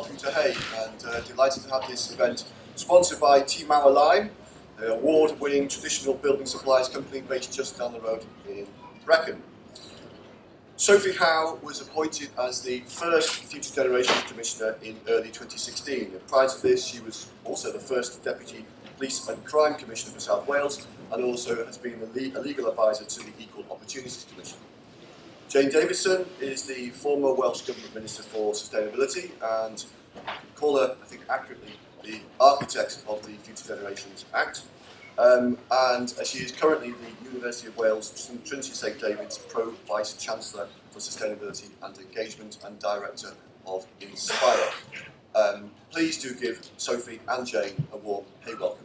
welcome to Hay, and delighted to have this event sponsored by Team Our Line, the award-winning traditional building supplies company based just down the road in Brecon. Sophie Howe was appointed as the first Future Generations Commissioner in early 2016. And prior to this, she was also the first Deputy Police and Crime Commissioner for South Wales, and also has been a legal advisor to the Equal Opportunities Commission. Jane Davidson is the former Welsh Government Minister for Sustainability, and call her, I think accurately, the architect of the Future Generations Act. And she is currently the University of Wales Trinity St David's Pro Vice Chancellor for Sustainability and Engagement and Director of Inspire. Please do give Sophie and Jane a warm Hay welcome.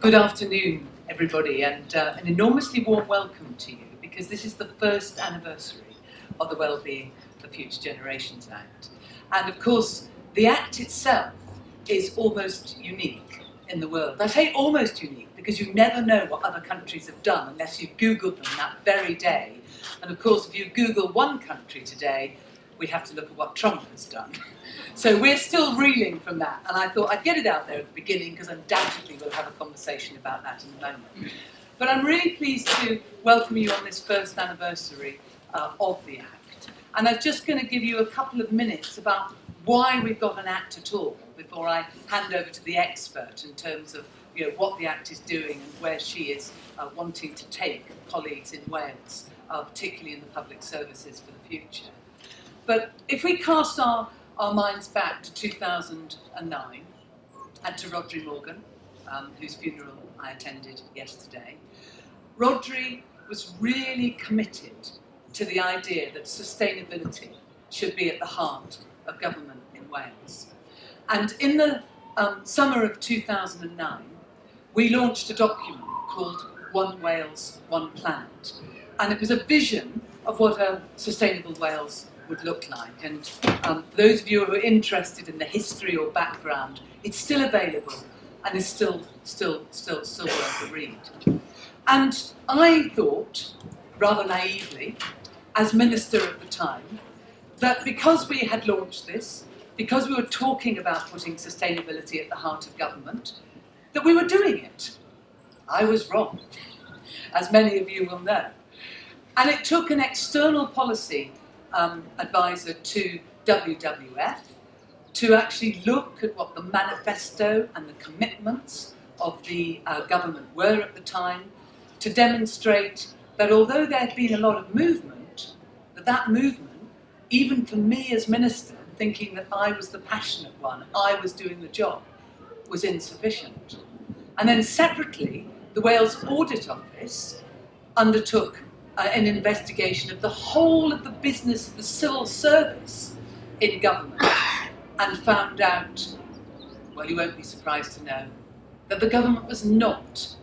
Good afternoon, everybody, and an enormously warm welcome to you, because this is the first anniversary of the Wellbeing for Future Generations Act. And of course, the Act itself is almost unique in the world. I say almost unique because you never know what other countries have done unless you Googled them that very day. And of course, if you Google one country today, we have to look at what Trump has done. So we're still reeling from that, and I thought I'd get it out there at the beginning because undoubtedly we'll have a conversation about that in a moment. But I'm really pleased to welcome you on this first anniversary of the Act. And I'm just going to give you a couple of minutes about why we've got an Act at all before I hand over to the expert in terms of what the Act is doing and where she is wanting to take colleagues in Wales, particularly in the public services for the future. But if we cast our minds back to 2009 and to Rhodri Morgan, whose funeral I attended yesterday, Rhodri was really committed to the idea that sustainability should be at the heart of government in Wales. And in the summer of 2009, we launched a document called One Wales, One Planet. And it was a vision of what a sustainable Wales would look like. And those of you who are interested in the history or background, it's still available and is still worth a read. And I thought, rather naively, as Minister at the time, that because we had launched this, because we were talking about putting sustainability at the heart of government, that we were doing it. I was wrong, as many of you will know. And it took an external policy advisor to WWF to actually look at what the manifesto and the commitments of the government were at the time, to demonstrate that although there had been a lot of movement, that movement, even for me as minister, thinking that I was the passionate one, I was doing the job, was insufficient. And then separately, the Wales Audit Office undertook an investigation of the whole of the business of the civil service in government and found out, well, you won't be surprised to know, that the government was not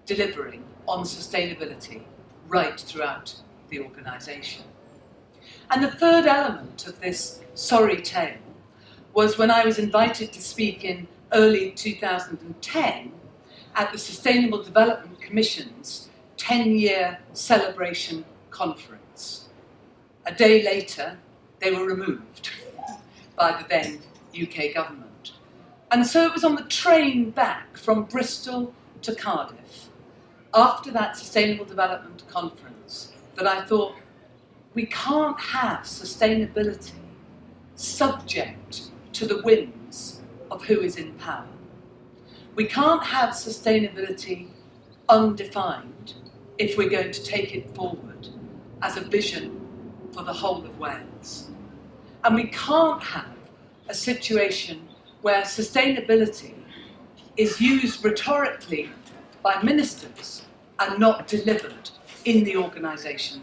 delivering on sustainability right throughout the organisation. And the third element of this sorry tale was when I was invited to speak in early 2010 at the Sustainable Development Commission's 10-year celebration conference. A day later, they were removed by the then UK government. And so it was on the train back from Bristol to Cardiff, after that Sustainable Development Conference, that I thought, we can't have sustainability subject to the whims of who is in power. We can't have sustainability undefined if we're going to take it forward as a vision for the whole of Wales. And we can't have a situation where sustainability is used rhetorically by ministers and not delivered in the organisation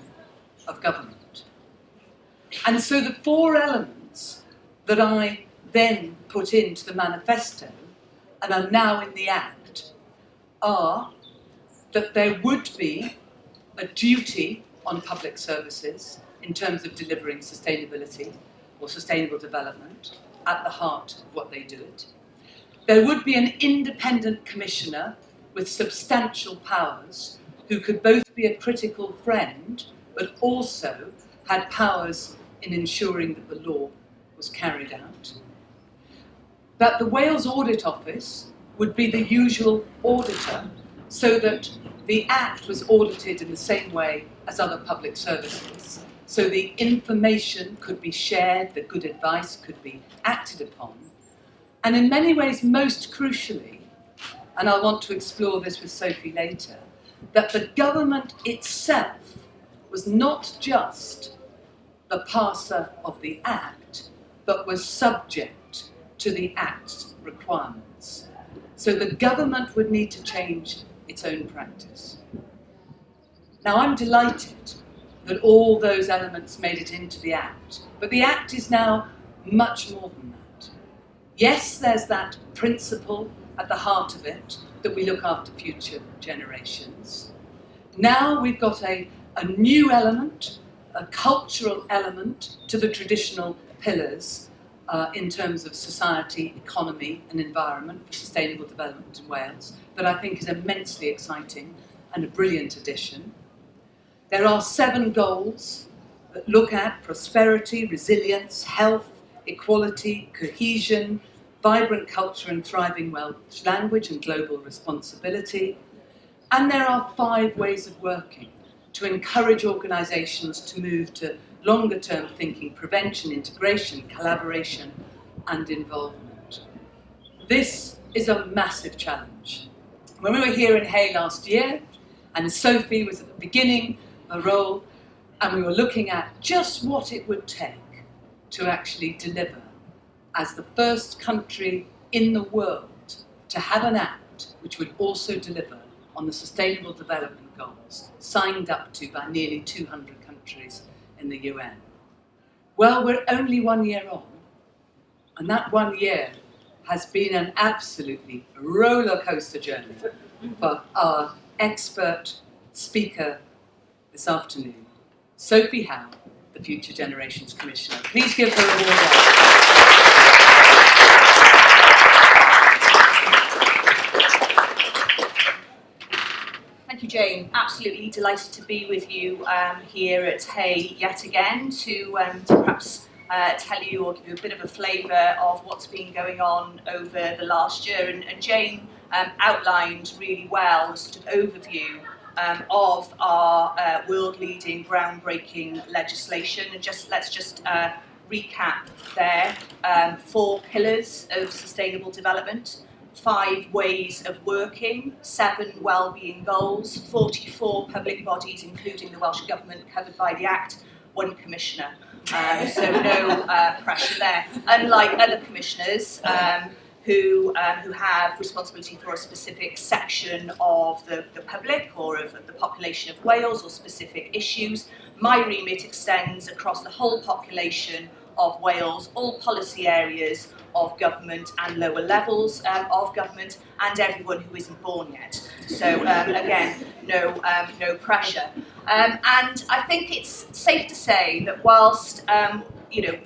of government. And so the four elements that I then put into the manifesto and are now in the Act are that there would be a duty on public services in terms of delivering sustainability or sustainable development at the heart of what they do it. There would be an independent commissioner with substantial powers who could both be a critical friend but also had powers in ensuring that the law was carried out. That the Wales Audit Office would be the usual auditor so that the Act was audited in the same way as other public services, so the information could be shared, the good advice could be acted upon, and in many ways, most crucially, and I'll want to explore this with Sophie later, that the government itself was not just the passer of the Act, but was subject to the Act's requirements. So the government would need to change its own practice. Now, I'm delighted that all those elements made it into the Act, but the Act is now much more than that. Yes, there's that principle at the heart of it, that we look after future generations. Now we've got a new element, a cultural element to the traditional pillars in terms of society, economy and environment for sustainable development in Wales that I think is immensely exciting and a brilliant addition. There are 7 goals that look at prosperity, resilience, health, equality, cohesion, vibrant culture and thriving Welsh language and global responsibility. And there are 5 ways of working to encourage organisations to move to longer term thinking, prevention, integration, collaboration and involvement. This is a massive challenge. When we were here in Hay last year, and Sophie was at the beginning of her role, and we were looking at just what it would take to actually deliver as the first country in the world to have an Act which would also deliver on the Sustainable Development Goals signed up to by nearly 200 countries in the UN. Well, we're only 1 year on, and that 1 year has been an absolutely roller coaster journey for our expert speaker this afternoon, Sophie Howe, the Future Generations Commissioner. Please give her a warm welcome. Thank you, Jane. Absolutely delighted to be with you here at Hay yet again to perhaps tell you or give you a bit of a flavour of what's been going on over the last year. And Jane outlined really well the sort of overview of our world-leading, groundbreaking legislation. And let's just recap there. 4 pillars of sustainable development, 5 ways of working, 7 wellbeing goals, 44 public bodies, including the Welsh Government, covered by the Act, 1 commissioner. So no pressure there. Unlike other commissioners who have responsibility for a specific section of the public or of the population of Wales or specific issues, my remit extends across the whole population of Wales, all policy areas of government and lower levels of government, and everyone who isn't born yet. So again, no pressure. And I think it's safe to say that whilst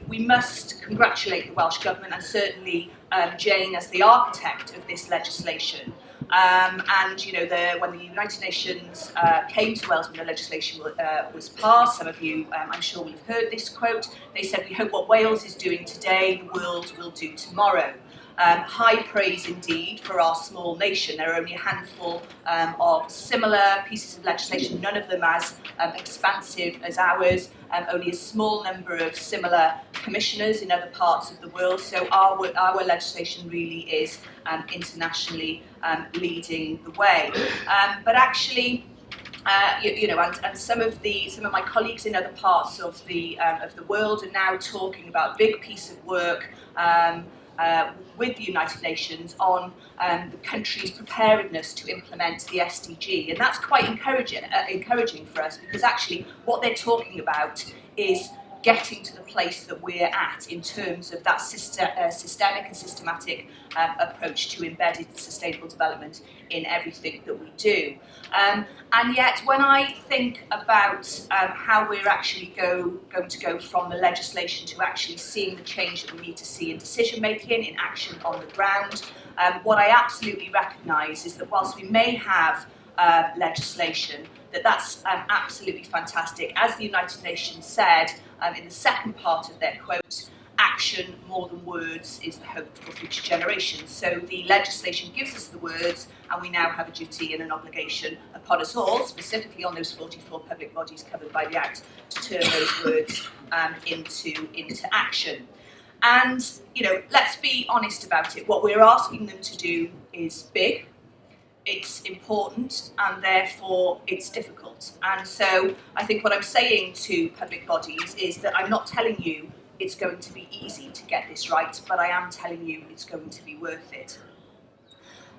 we must congratulate the Welsh Government and certainly Jane as the architect of this legislation. When the United Nations came to Wales when the legislation was passed, some of you, I'm sure, will have heard this quote. They said, "We hope what Wales is doing today, the world will do tomorrow." High praise indeed for our small nation. There are only a handful of similar pieces of legislation, none of them as expansive as ours, only a small number of similar commissioners in other parts of the world. So our legislation really is internationally leading the way. But actually, and some of my colleagues in other parts of the world are now talking about a big piece of work with the United Nations on the country's preparedness to implement the SDG, and that's quite encouraging for us, because actually what they're talking about is getting to the place that we're at in terms of that systemic and systematic approach to embedded sustainable development in everything that we do. And yet, when I think about how we're actually going to go from the legislation to actually seeing the change that we need to see in decision making, in action on the ground, What I absolutely recognise is that whilst we may have legislation, that's absolutely fantastic. As the United Nations said in the second part of their quote, action more than words is the hope for future generations. So the legislation gives us the words, and we now have a duty and an obligation upon us all, specifically on those 44 public bodies covered by the Act, to turn those words into action. And, you know, let's be honest about it. What we're asking them to do is big, it's important, and therefore it's difficult. And so I think what I'm saying to public bodies is that I'm not telling you it's going to be easy to get this right, but I am telling you it's going to be worth it.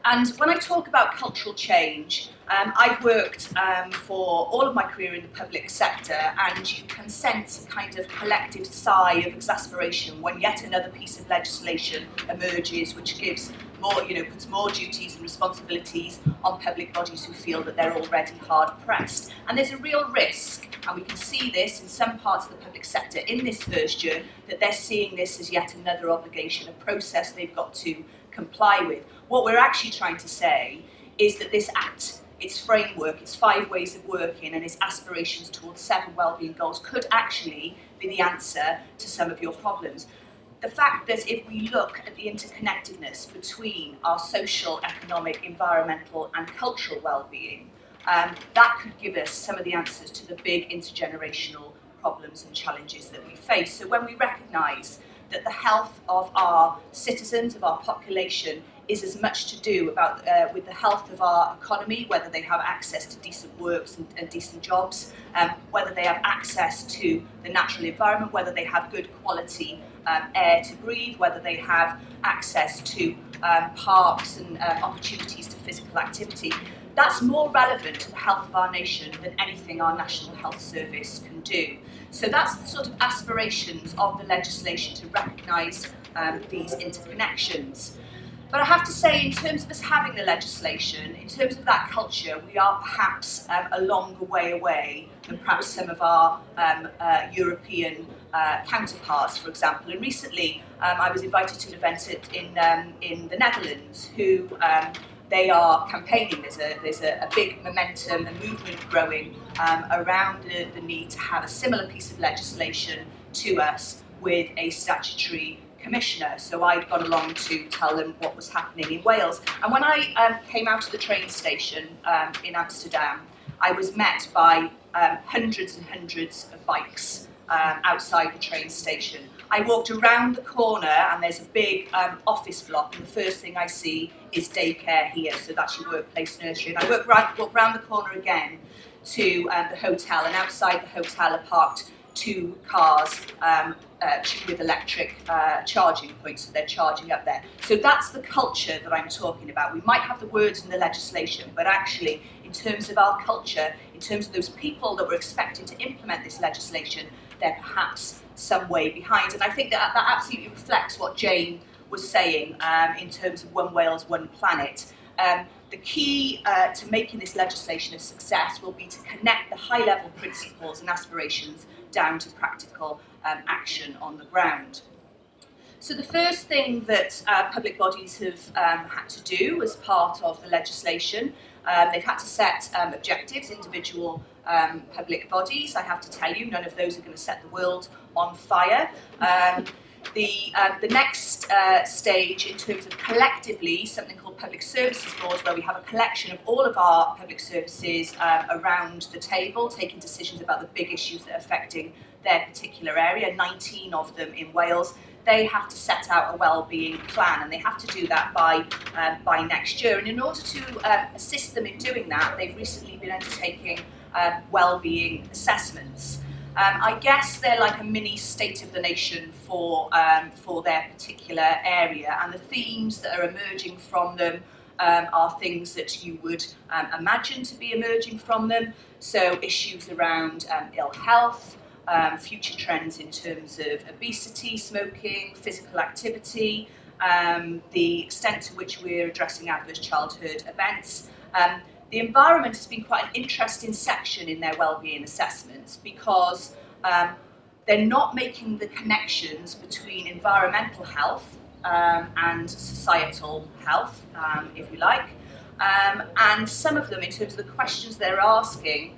And when I talk about cultural change, I've worked for all of my career in the public sector, and you can sense a kind of collective sigh of exasperation when yet another piece of legislation emerges which gives more, puts more duties and responsibilities on public bodies who feel that they're already hard pressed. And there's a real risk, and we can see this in some parts of the public sector in this first year, that they're seeing this as yet another obligation, a process they've got to comply with. What we're actually trying to say is that this Act, its framework, its 5 ways of working and its aspirations towards 7 wellbeing goals could actually be the answer to some of your problems. The fact that if we look at the interconnectedness between our social, economic, environmental and cultural wellbeing, that could give us some of the answers to the big intergenerational problems and challenges that we face. So when we recognise that the health of our citizens, of our population, is as much to do with the health of our economy, whether they have access to decent works and decent jobs, whether they have access to the natural environment, whether they have good quality air to breathe, whether they have access to parks and opportunities to physical activity. That's more relevant to the health of our nation than anything our National Health Service can do. So that's the sort of aspirations of the legislation, to recognise these interconnections. But I have to say, in terms of us having the legislation, in terms of that culture, we are perhaps a longer way away than perhaps some of our European counterparts, for example. And recently, I was invited to an event in the Netherlands, who they are campaigning. There's a big momentum and movement growing around the need to have a similar piece of legislation to us with a statutory commissioner. So I'd gone along to tell them what was happening in Wales. And when I came out of the train station in Amsterdam, I was met by hundreds and hundreds of bikes outside the train station. I walked around the corner and there's a big office block, and the first thing I see is daycare here, so that's your workplace nursery. And I walked round the corner again to the hotel, and outside the hotel are parked 2 cars with electric charging points, so they're charging up there. So that's the culture that I'm talking about. We might have the words in the legislation, but actually, in terms of our culture, in terms of those people that we're expecting to implement this legislation, they're perhaps some way behind. And I think that absolutely reflects what Jane was saying in terms of One Wales, One Planet. The key to making this legislation a success will be to connect the high-level principles and aspirations down to practical action on the ground. So the first thing that public bodies have had to do as part of the legislation, they've had to set objectives, individual public bodies. I have to tell you, none of those are going to set the world on fire. The next stage, in terms of collectively, something called public services boards, where we have a collection of all of our public services around the table, taking decisions about the big issues that are affecting their particular area, 19 of them in Wales. They have to set out a wellbeing plan, and they have to do that by next year. And in order to assist them in doing that, they've recently been undertaking wellbeing assessments. I guess they're like a mini state of the nation for their particular area, and the themes that are emerging from them are things that you would imagine to be emerging from them. So issues around ill health, future trends in terms of obesity, smoking, physical activity, the extent to which we're addressing adverse childhood events. The environment has been quite an interesting section in their wellbeing assessments, because they're not making the connections between environmental health and societal health, if you like. And some of them, in terms of the questions they're asking,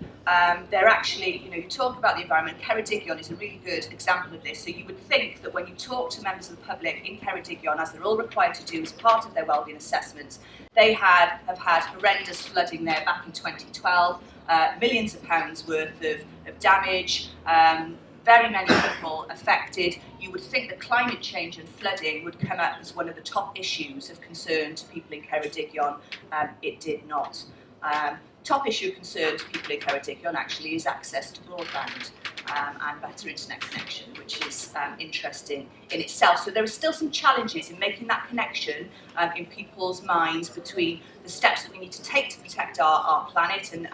they're actually, you talk about the environment. Ceredigion is a really good example of this. So you would think that when you talk to members of the public in Ceredigion, as they're all required to do as part of their wellbeing assessments, they have had horrendous flooding there back in 2012, millions of pounds worth of damage, very many people affected. You would think that climate change and flooding would come up as one of the top issues of concern to people in Ceredigion. It did not. Top issue of concern to people in Ceredigion actually is access to broadband and better internet connection, which is interesting in itself. So there are still some challenges in making that connection in people's minds between the steps that we need to take to protect our planet and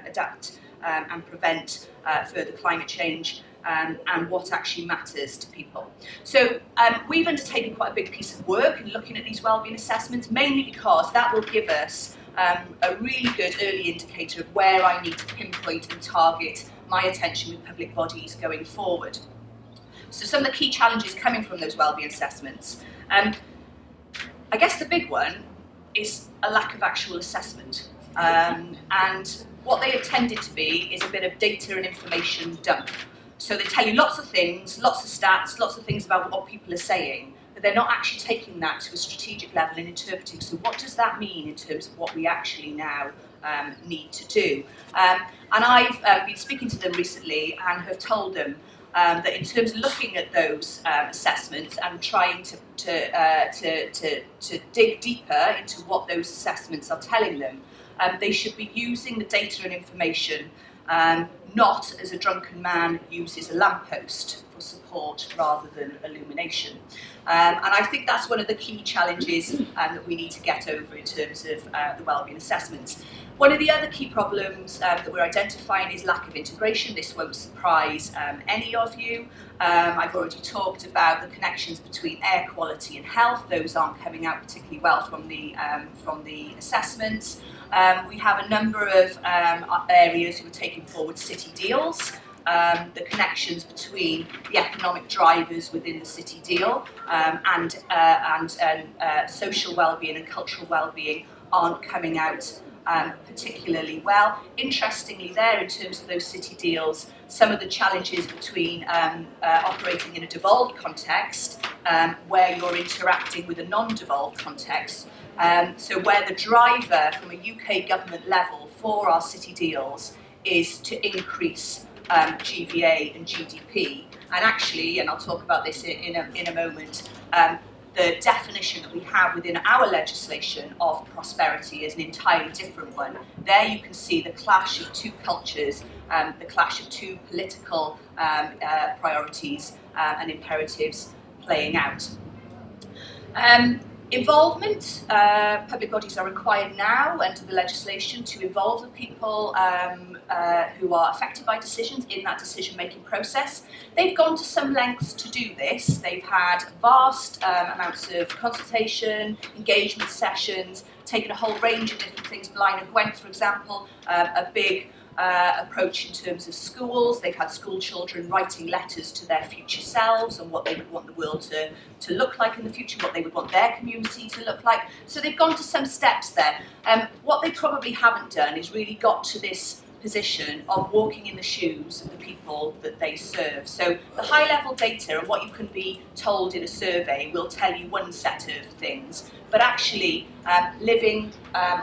adapt and prevent further climate change and what actually matters to people. So we've undertaken quite a big piece of work in looking at these wellbeing assessments, mainly because that will give us a really good early indicator of where I need to pinpoint and target my attention with public bodies going forward. So some of the key challenges coming from those wellbeing assessments. I guess the big one is a lack of actual assessment. And what they have tended to be is a bit of data and information dump. So they tell you lots of things, lots of stats, lots of things about what people are saying, but they're not actually taking that to a strategic level and interpreting. So what does that mean in terms of what we actually now need to do? And I've been speaking to them recently and have told them that in terms of looking at those assessments and trying to dig deeper into what those assessments are telling them, they should be using the data and information not as a drunken man uses a lamppost for support rather than illumination. And I think that's one of the key challenges that we need to get over in terms of the wellbeing assessments. One of the other key problems that we're identifying is lack of integration. This won't surprise any of you. I've already talked about the connections between air quality and health. Those aren't coming out particularly well from the assessments. We have a number of areas who are taking forward city deals. The connections between the economic drivers within the city deal and social wellbeing and cultural wellbeing aren't coming out particularly well. Interestingly there, in terms of those city deals, some of the challenges between operating in a devolved context where you're interacting with a non-devolved context, so where the driver from a UK government level for our city deals is to increase GVA and GDP. And actually, and I'll talk about this in a moment, the definition that we have within our legislation of prosperity is an entirely different one. There you can see the clash of two cultures, the clash of two political priorities and imperatives playing out. Involvement. Public bodies are required now under the legislation to involve the people who are affected by decisions in that decision-making process. They've gone to some lengths to do this. They've had vast amounts of consultation, engagement sessions, taken a whole range of different things. Blaen of Gwent, for example, a big approach in terms of schools. They've had school children writing letters to their future selves and what they would want the world to look like in the future, what they would want their community to look like. So they've gone to some steps there. What they probably haven't done is really got to this position of walking in the shoes of the people that they serve. So the high-level data and what you can be told in a survey will tell you one set of things, but actually living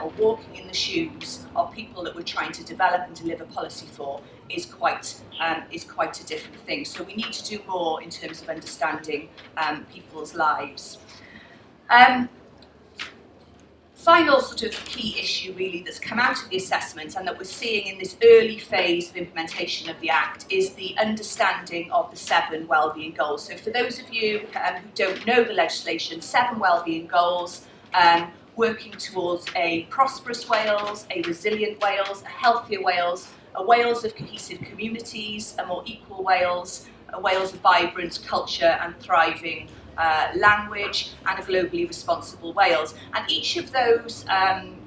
or walking in the shoes of people that we're trying to develop and deliver policy for is quite a different thing. So we need to do more in terms of understanding people's lives. Final sort of key issue really that's come out of the assessment and that we're seeing in this early phase of implementation of the Act is the understanding of the 7 wellbeing goals. So for those of you who don't know the legislation, 7 wellbeing goals working towards a prosperous Wales, a resilient Wales, a healthier Wales, a Wales of cohesive communities, a more equal Wales, a Wales of vibrant culture and thriving language, and a globally responsible Wales. And each of those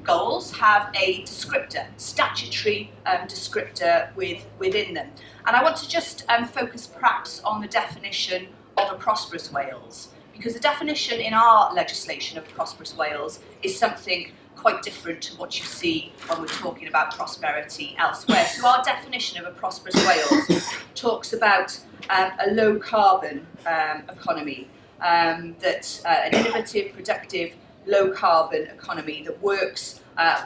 goals have a descriptor, statutory descriptor within them. And I want to just focus perhaps on the definition of a prosperous Wales, because the definition in our legislation of prosperous Wales is something quite different to what you see when we're talking about prosperity elsewhere. So our definition of a prosperous Wales talks about a low carbon economy, that an innovative, productive, low carbon economy that works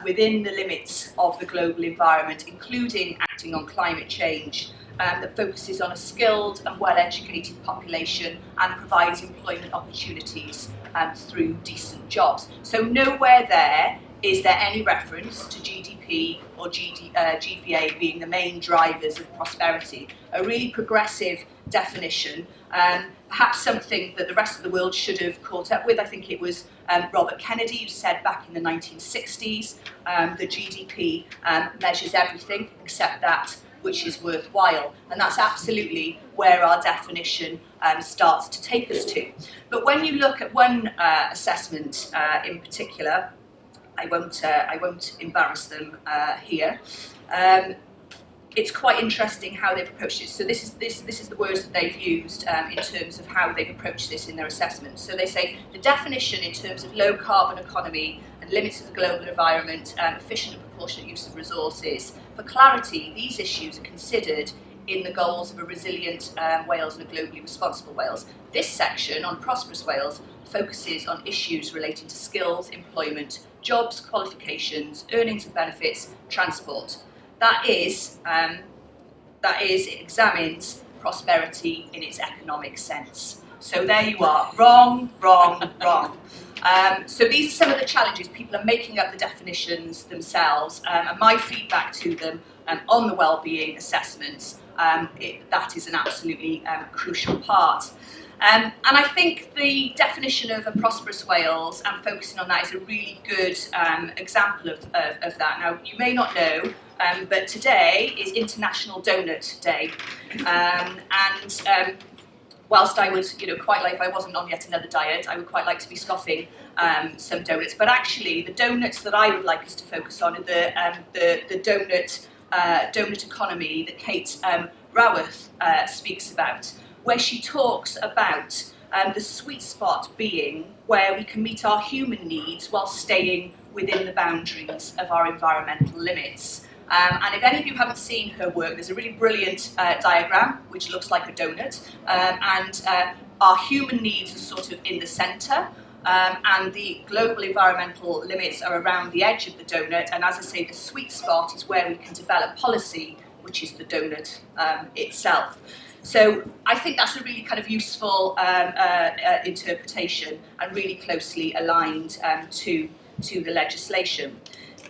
within the limits of the global environment, including acting on climate change, that focuses on a skilled and well-educated population and provides employment opportunities through decent jobs. So nowhere there is there any reference to GDP or GVA being the main drivers of prosperity. A really progressive definition, perhaps something that the rest of the world should have caught up with. I think it was Robert Kennedy who said back in the 1960s that GDP measures everything except that which is worthwhile, and that's absolutely where our definition starts to take us to. But when you look at one assessment in particular, I won't embarrass them here. It's quite interesting how they've approached it. So this is the words that they've used in terms of how they've approached this in their assessment. So they say the definition in terms of low carbon economy and limits of the global environment, efficient and proportionate use of resources. For clarity, these issues are considered in the goals of a resilient Wales and a globally responsible Wales. This section on prosperous Wales focuses on issues relating to skills, employment, jobs, qualifications, earnings and benefits, transport. That is, it examines prosperity in its economic sense. So there you are, wrong, wrong, wrong. So these are some of the challenges. People are making up the definitions themselves, and my feedback to them on the wellbeing assessments, that is an absolutely crucial part. And I think the definition of a prosperous Wales and focusing on that is a really good example of that. Now, you may not know, but today is International Donut Day. Whilst I would, quite like, if I wasn't on yet another diet, I would quite like to be scoffing some donuts. But actually, the donuts that I would like us to focus on are the donut economy that Kate Raworth speaks about, where she talks about the sweet spot being where we can meet our human needs while staying within the boundaries of our environmental limits. And if any of you haven't seen her work, there's a really brilliant diagram which looks like a donut, and our human needs are sort of in the centre, and the global environmental limits are around the edge of the donut, and as I say, the sweet spot is where we can develop policy, which is the donut itself. So I think that's a really kind of useful interpretation and really closely aligned to the legislation.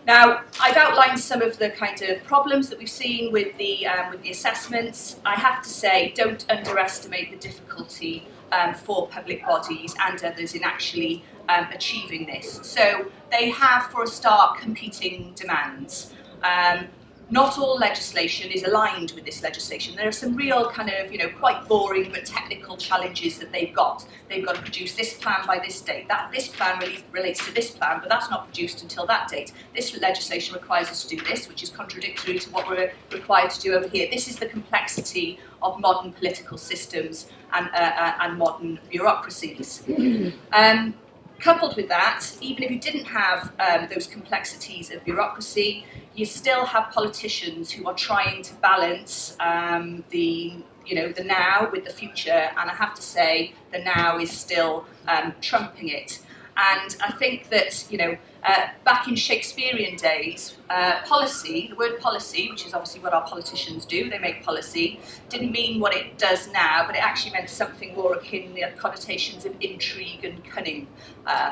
Now, I've outlined some of the kind of problems that we've seen with the assessments. I have to say, don't underestimate the difficulty for public bodies and others in actually achieving this. So they have, for a start, competing demands. Not all legislation is aligned with this legislation. There are some real kind of, quite boring but technical challenges that they've got. They've got to produce this plan by this date. This plan relates to this plan, but that's not produced until that date. This legislation requires us to do this, which is contradictory to what we're required to do over here. This is the complexity of modern political systems and modern bureaucracies. Coupled with that, even if you didn't have those complexities of bureaucracy, you still have politicians who are trying to balance the now with the future, and I have to say the now is still trumping it. And I think that, back in Shakespearean days, policy, the word policy, which is obviously what our politicians do, they make policy, didn't mean what it does now, but it actually meant something more akin to the connotations of intrigue and cunning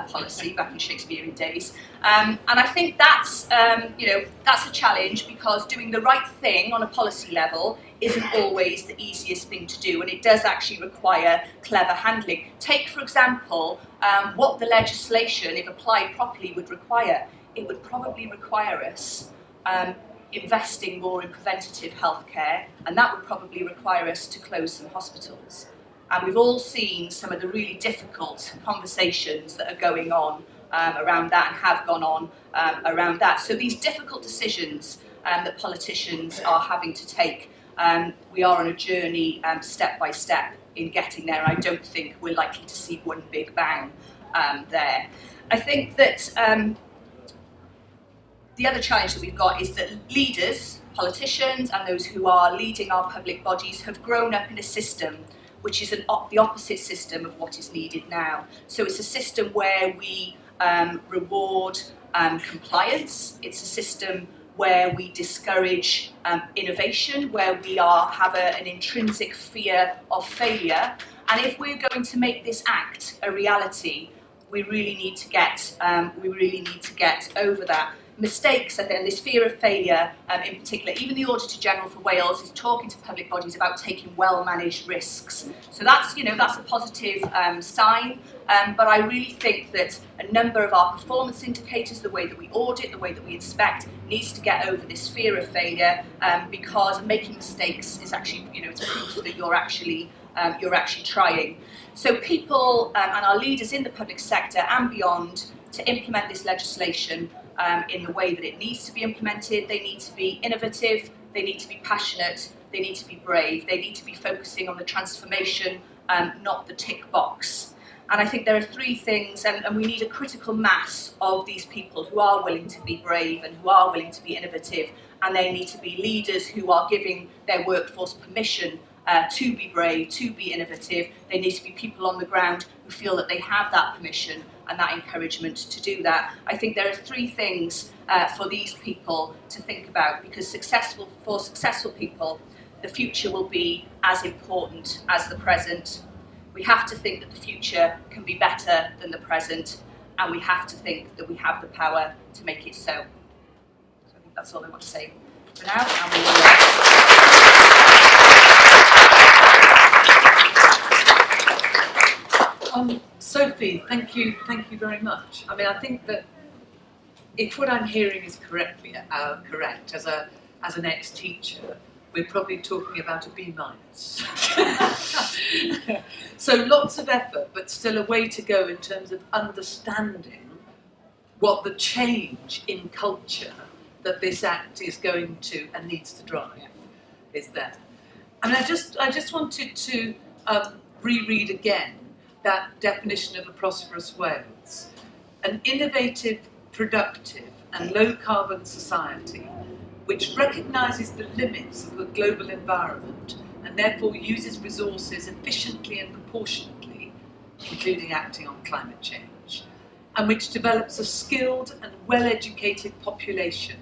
policy back in Shakespearean days. And I think that's a challenge, because doing the right thing on a policy level isn't always the easiest thing to do, and it does actually require clever handling. Take, for example, what the legislation, if applied properly, would require. It would probably require us investing more in preventative healthcare, and that would probably require us to close some hospitals. And we've all seen some of the really difficult conversations that are going on around that and have gone on around that. So these difficult decisions that politicians are having to take We are on a journey step by step in getting there. I don't think we're likely to see one big bang there. I think that the other challenge that we've got is that leaders, politicians and those who are leading our public bodies have grown up in a system which is the opposite system of what is needed now. So it's a system where we reward compliance. It's a system where we discourage innovation, where we have an intrinsic fear of failure. And if we're going to make this act a reality, we really need to get over that. Mistakes, I think, and this fear of failure in particular. Even the Auditor General for Wales is talking to public bodies about taking well-managed risks. So that's a positive sign. But I really think that a number of our performance indicators, the way that we audit, the way that we inspect, needs to get over this fear of failure, because making mistakes is actually, it's proof that you're actually trying. So people and our leaders in the public sector and beyond to implement this legislation in the way that it needs to be implemented. They need to be innovative, they need to be passionate, they need to be brave, they need to be focusing on the transformation, not the tick box. And I think there are three things, and we need a critical mass of these people who are willing to be brave and who are willing to be innovative, and they need to be leaders who are giving their workforce permission to be brave, to be innovative. They need to be people on the ground who feel that they have that permission and that encouragement to do that. I think there are three things for these people to think about, because for successful people, the future will be as important as the present. We have to think that the future can be better than the present, and we have to think that we have the power to make it so. So I think that's all I want to say for now. And we Sophie, thank you very much. I mean, I think that if what I'm hearing is correct, as an ex-teacher, we're probably talking about a B-. So lots of effort, but still a way to go in terms of understanding what the change in culture that this act is going to and needs to drive is there. I mean, I just wanted to reread again that definition of a prosperous Wales: an innovative, productive and low-carbon society which recognises the limits of the global environment and therefore uses resources efficiently and proportionately, including acting on climate change, and which develops a skilled and well-educated population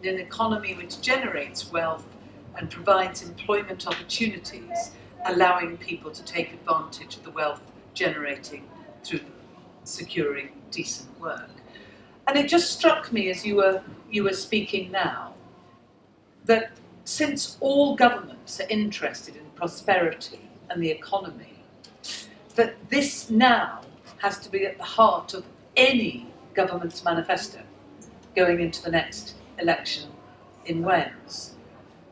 in an economy which generates wealth and provides employment opportunities, allowing people to take advantage of the wealth generating through securing decent work. And it just struck me as you were speaking now that since all governments are interested in prosperity and the economy, that this now has to be at the heart of any government's manifesto going into the next election in Wales.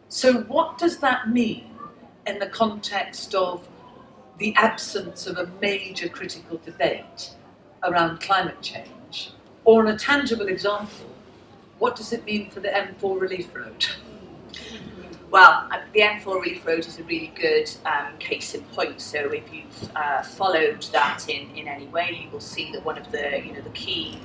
So what does that mean in the context of the absence of a major critical debate around climate change? Or, in a tangible example, what does it mean for the M4 Relief Road? Well, the M4 Relief Road is a really good case in point. So if you've followed that in any way, you will see that one of the key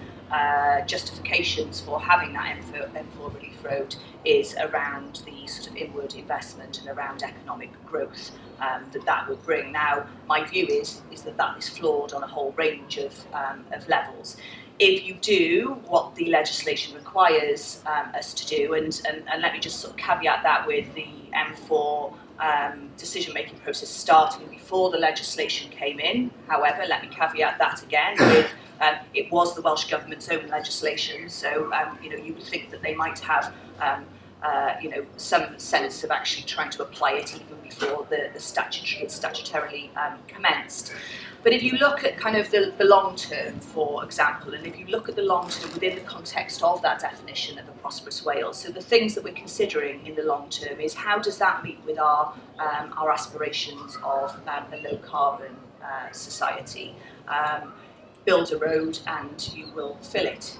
justifications for having that M4 Relief Road is around the sort of inward investment and around economic growth that would bring. Now, my view is that is flawed on a whole range of levels. If you do what the legislation requires us to do, and let me just sort of caveat that with the M4 decision-making process starting before the legislation came in. However, let me caveat that again with it was the Welsh Government's own legislation, so you would think that they might have some sense of actually trying to apply it even before the statutorily commenced. But if you look at kind of the long term, for example, and if you look at the long term within the context of that definition of a prosperous Wales, so the things that we're considering in the long term is how does that meet with our aspirations of a low carbon society? build a road and you will fill it,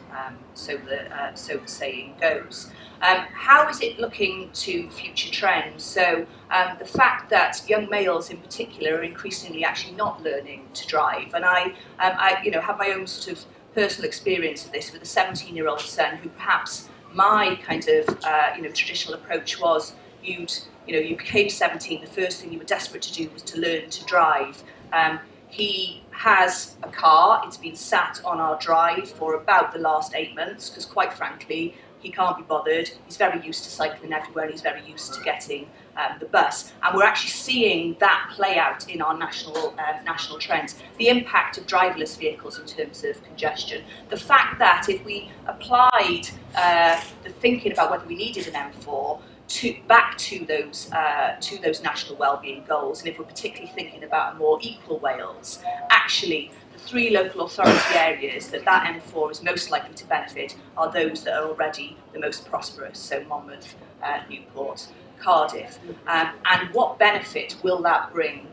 so the saying goes. How is it looking to future trends? So the fact that young males in particular are increasingly actually not learning to drive, and I have my own sort of personal experience of this with a 17-year-old son who perhaps my kind of traditional approach was you became 17, the first thing you were desperate to do was to learn to drive. He has a car, it's been sat on our drive for about the last 8 months because quite frankly he can't be bothered, he's very used to cycling everywhere and he's very used to getting the bus. And we're actually seeing that play out in our national trends. The impact of driverless vehicles in terms of congestion. The fact that if we applied the thinking about whether we needed an M4 back to those national wellbeing goals, and if we're particularly thinking about a more equal Wales, actually the 3 local authority areas that M4 is most likely to benefit are those that are already the most prosperous, so Monmouth, Newport, Cardiff. And what benefit will that bring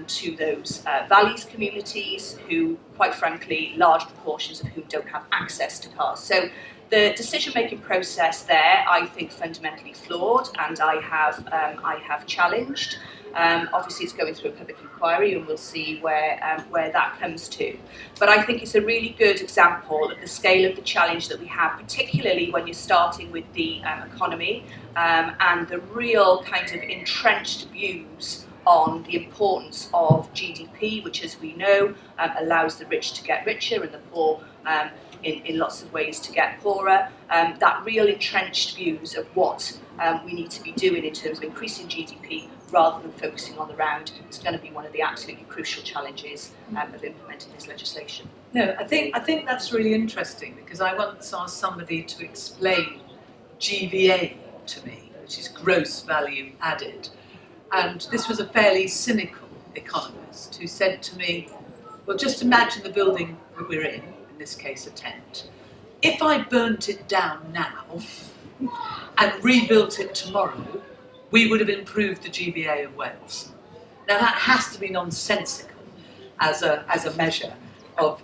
to those valleys communities who, quite frankly, large proportions of whom don't have access to cars? So the decision-making process there, I think, fundamentally flawed, and I have challenged. Obviously, it's going through a public inquiry, and we'll see where that comes to. But I think it's a really good example of the scale of the challenge that we have, particularly when you're starting with the economy and the real kind of entrenched views on the importance of GDP, which, as we know, allows the rich to get richer and the poor in lots of ways to get poorer. That real entrenched views of what we need to be doing in terms of increasing GDP rather than focusing on the round is going to be one of the absolutely crucial challenges of implementing this legislation. No, I think that's really interesting because I once asked somebody to explain GVA to me, which is gross value added. And this was a fairly cynical economist who said to me, well, just imagine the building that we're in this case a tent. If I burnt it down now and rebuilt it tomorrow, we would have improved the GVA of Wales. Now that has to be nonsensical as a measure of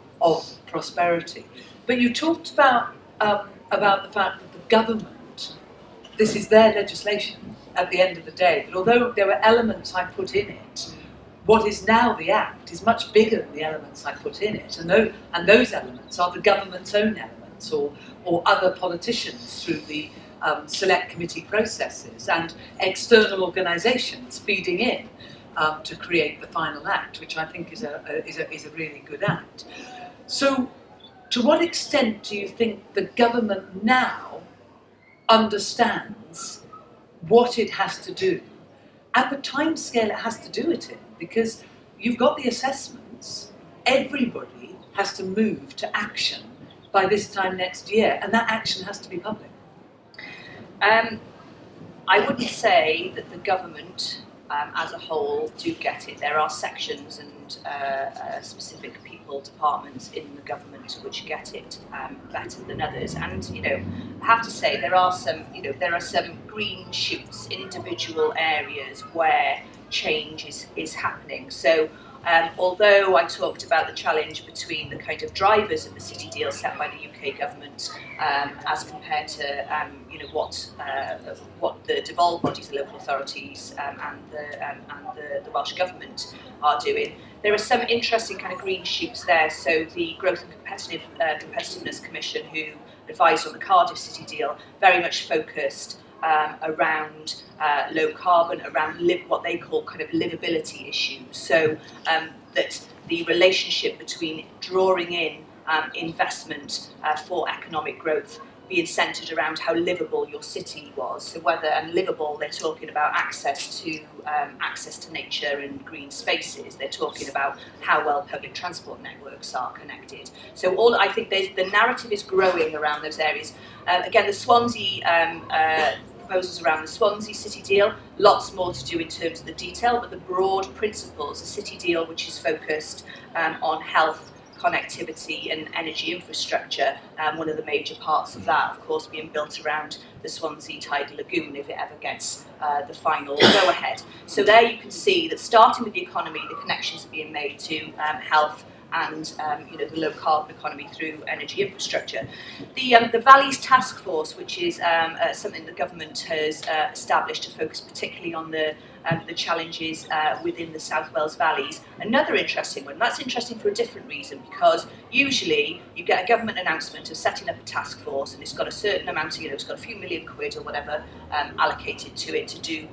prosperity. But you talked about the fact that the government, this is their legislation at the end of the day, but although there were elements I put in it, what is now the Act is much bigger than the elements I put in it, and those elements are the government's own elements or other politicians through the select committee processes and external organisations feeding in to create the final Act, which I think is a really good Act. So, to what extent do you think the government now understands what it has to do and the timescale it has to do it in? Because you've got the assessments, everybody has to move to action by this time next year, and that action has to be public. I wouldn't say that the government as a whole do get it. There are sections and specific people, departments in the government which get it better than others. And I have to say there are some green shoots, individual areas where change is happening. So although I talked about the challenge between the kind of drivers of the city deal set by the UK government as compared to what the devolved bodies, the local authorities and the Welsh Government are doing, there are some interesting kind of green shoots there. So the Growth and Competitiveness Commission, who advised on the Cardiff City deal, very much focused around low carbon, around what they call kind of livability issues. So that the relationship between drawing in investment for economic growth being centred around how livable your city was. So whether, and livable, they're talking about access to nature and green spaces. They're talking about how well public transport networks are connected. So I think the narrative is growing around those areas. Again, the Swansea proposals around the Swansea City deal, lots more to do in terms of the detail, but the broad principles, a city deal which is focused on health, connectivity and energy infrastructure, one of the major parts of that, of course, being built around the Swansea Tidal Lagoon if it ever gets the final go-ahead. So there you can see that starting with the economy, the connections are being made to health, and the low carbon economy through energy infrastructure. The Valleys Task Force, which is something the government has established to focus particularly on the challenges within the South Wales valleys. Another interesting one. That's interesting for a different reason, because usually you get a government announcement of setting up a task force and it's got a certain amount of, it's got a few million quid or whatever allocated to it to do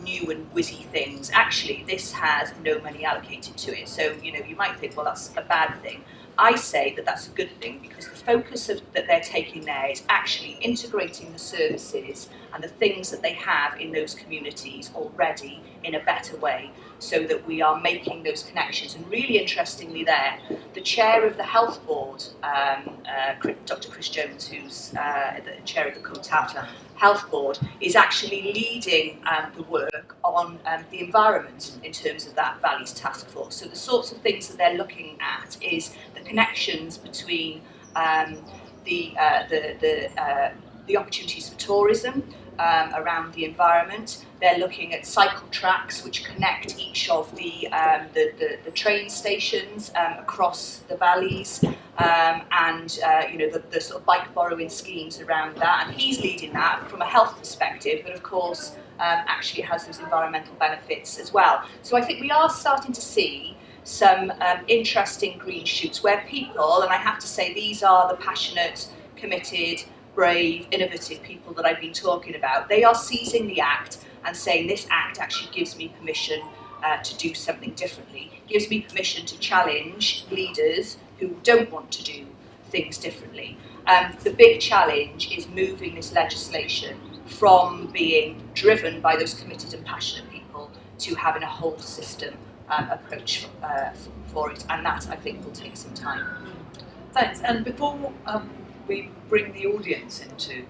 new and whizzy things. Actually, this has no money allocated to it. So, you might think, well, that's a bad thing. I say that that's a good thing, because the focus that they're taking there is actually integrating the services and the things that they have in those communities already in a better way, so that we are making those connections. And really interestingly there, the chair of the health board, Dr. Chris Jones, who's the chair of the COTAF health board, is actually leading the work on the environment in terms of that Valleys Task Force. So the sorts of things that they're looking at is the connections between the opportunities for tourism around the environment. They're looking at cycle tracks which connect each of the train stations across the valleys, and the sort of bike borrowing schemes around that. And he's leading that from a health perspective, but of course actually has those environmental benefits as well. So I think we are starting to see some interesting green shoots where people, and I have to say these are the passionate, committed, brave, innovative people that I've been talking about, they are seizing the act and saying this act actually gives me permission to do something differently, gives me permission to challenge leaders who don't want to do things differently. The big challenge is moving this legislation from being driven by those committed and passionate people to having a whole system approach for it, and that I think will take some time. Thanks. And before we bring the audience into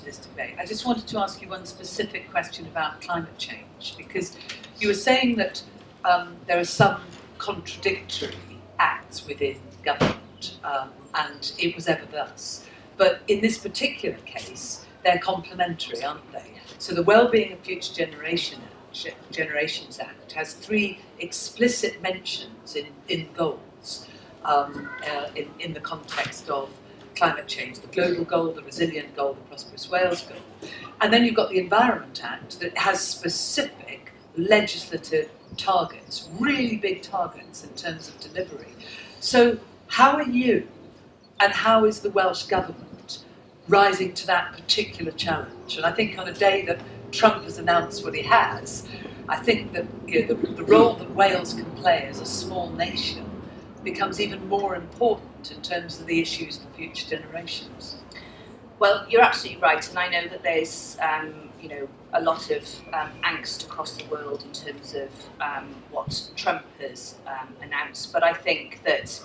this debate, I just wanted to ask you one specific question about climate change, because you were saying that there are some contradictory acts within government, and it was ever thus. But in this particular case, they're complementary, aren't they? So the Wellbeing of Future Generations Act has 3 explicit mentions in goals in the context of climate change: the global goal, the resilient goal, the prosperous Wales goal. And then you've got the Environment Act that has specific legislative targets, really big targets in terms of delivery. So how are you, and how is the Welsh Government rising to that particular challenge? And I think on a day that Trump has announced what he has, I think that the role that Wales can play as a small nation becomes even more important in terms of the issues for future generations. Well, you're absolutely right, and I know that there's a lot of angst across the world in terms of what Trump has announced. But I think that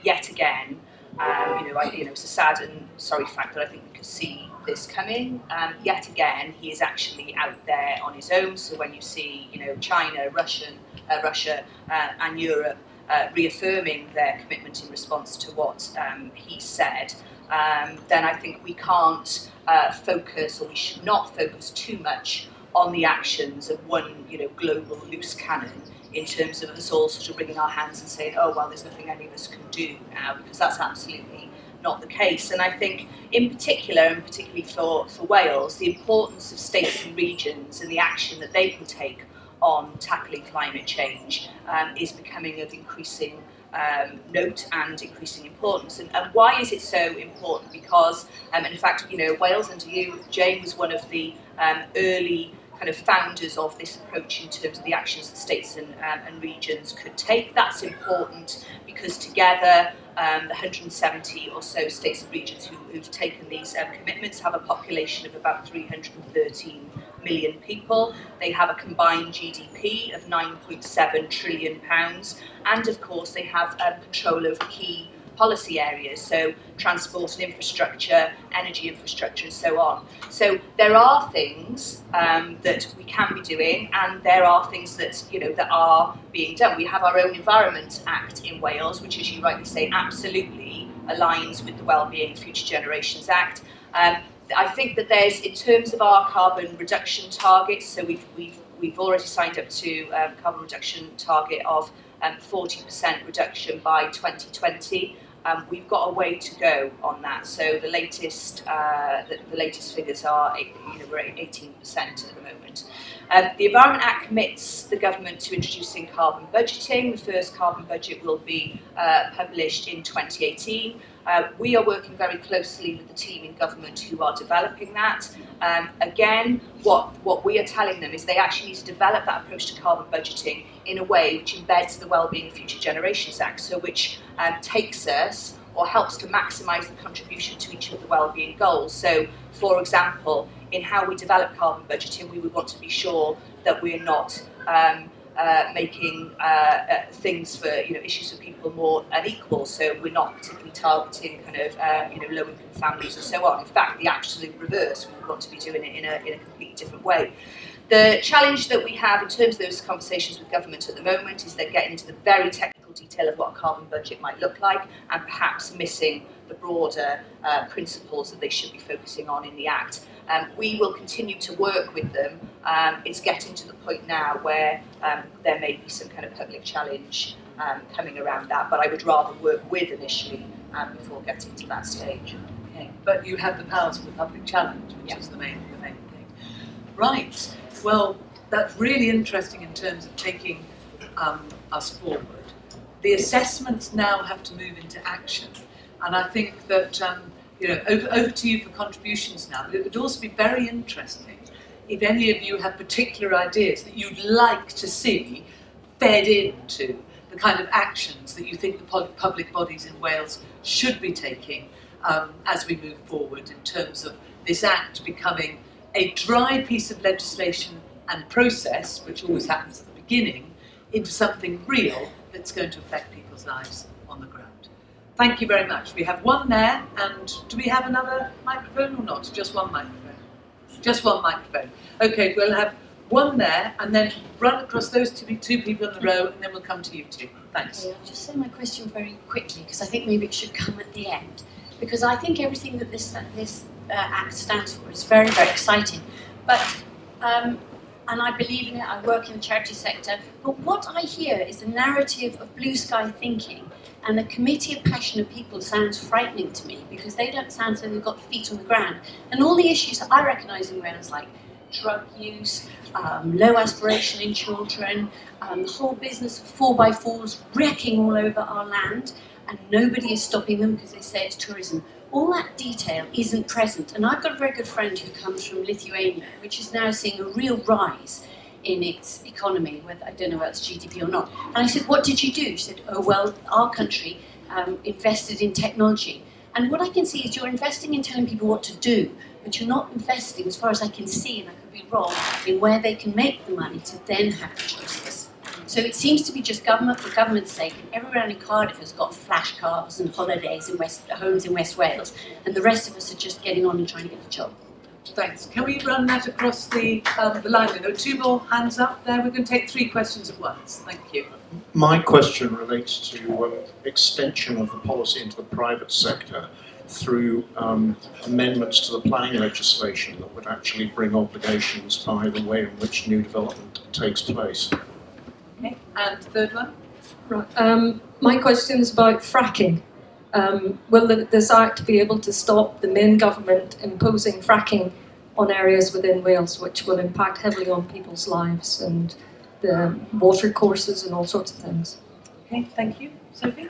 yet again, it's a sad and sorry fact that I think we could see this coming. Yet again, he is actually out there on his own. So when you see, China, Russia, and Europe reaffirming their commitment in response to what he said, then I think we can't focus, or we should not focus too much on the actions of one, global loose cannon, in terms of us all sort of wringing our hands and saying, oh, well, there's nothing any of us can do now, because that's absolutely not the case. And I think in particular, and particularly for Wales, the importance of states and regions and the action that they can take on tackling climate change is becoming of increasing note and increasing importance. And why is it so important? Because, in fact, Wales under you, Jane, was one of the early kind of founders of this approach in terms of the actions that states and regions could take. That's important because together the 170 or so states and regions who've taken these commitments have a population of about 313 million people. They have a combined GDP of £9.7 trillion, and of course they have control over key policy areas, so transport and infrastructure, energy infrastructure, and so on. So there are things that we can be doing, and there are things that that are being done. We have our own Environment Act in Wales, which, as you rightly say, absolutely aligns with the Wellbeing Future Generations Act. I think that there's, in terms of our carbon reduction targets, so we've already signed up to a carbon reduction target of 40% reduction by 2020. We've got a way to go on that. So the latest figures are, we're at 18% at the moment. The Environment Act commits the government to introducing carbon budgeting. The first carbon budget will be published in 2018. We are working very closely with the team in government who are developing that. Again, what we are telling them is they actually need to develop that approach to carbon budgeting in a way which embeds the Wellbeing of Future Generations Act, so which takes us or helps to maximise the contribution to each of the wellbeing goals. So, for example, in how we develop carbon budgeting, we would want to be sure that we're not making things for issues for people more unequal. So we're not particularly targeting kind of low-income families and so on. In fact, the absolute reverse. We want to be doing it in a completely different way. The challenge that we have in terms of those conversations with government at the moment is they're getting into the very technical detail of what a carbon budget might look like, and perhaps missing the broader principles that they should be focusing on in the Act. We will continue to work with them. It's getting to the point now where there may be some kind of public challenge coming around that, but I would rather work with initially before getting to that stage. Okay. But you have the powers for the public challenge, which is the main thing. Right. Well, that's really interesting in terms of taking us forward. The assessments now have to move into action, and I think that over to you for contributions now. But it would also be very interesting if any of you have particular ideas that you'd like to see fed into the kind of actions that you think the public bodies in Wales should be taking as we move forward in terms of this Act becoming a dry piece of legislation and process, which always happens at the beginning, into something real that's going to affect people's lives on the ground. Thank you very much. We have one there, and do we have another microphone or not? Just one microphone. Just one microphone. Okay, we'll have one there, and then run across those two people in the row, and then we'll come to you two. Thanks. Okay, I'll just say my question very quickly, because I think maybe it should come at the end. Because I think everything that this Act stands for is very, very exciting. But and I believe in it, I work in the charity sector, but what I hear is a narrative of blue sky thinking, and a committee of passionate people sounds frightening to me, because they don't sound so they've got feet on the ground. And all the issues that I recognise in Wales, like drug use, low aspiration in children, the whole business of 4x4s wrecking all over our land, and nobody is stopping them because they say it's tourism. All that detail isn't present. And I've got a very good friend who comes from Lithuania, which is now seeing a real rise in its economy, whether I don't know whether it's GDP or not. And I said, what did you do? She said, oh, well, our country invested in technology. And what I can see is you're investing in telling people what to do, but you're not investing, as far as I can see, and I could be wrong, in where they can make the money to then have choices. So it seems to be just government for government's sake, and everyone in Cardiff has got flash cars and holidays and homes in West Wales, and the rest of us are just getting on and trying to get a job. Thanks. Can we run that across the line? There are two more hands up there. We're going to take three questions at once. Thank you. My question relates to extension of the policy into the private sector through amendments to the planning legislation that would actually bring obligations by the way in which new development takes place. Okay. And third one? Right. My question is about fracking. Will this Act be able to stop the main government imposing fracking on areas within Wales, which will impact heavily on people's lives and the water courses and all sorts of things? Okay, thank you. Sophie?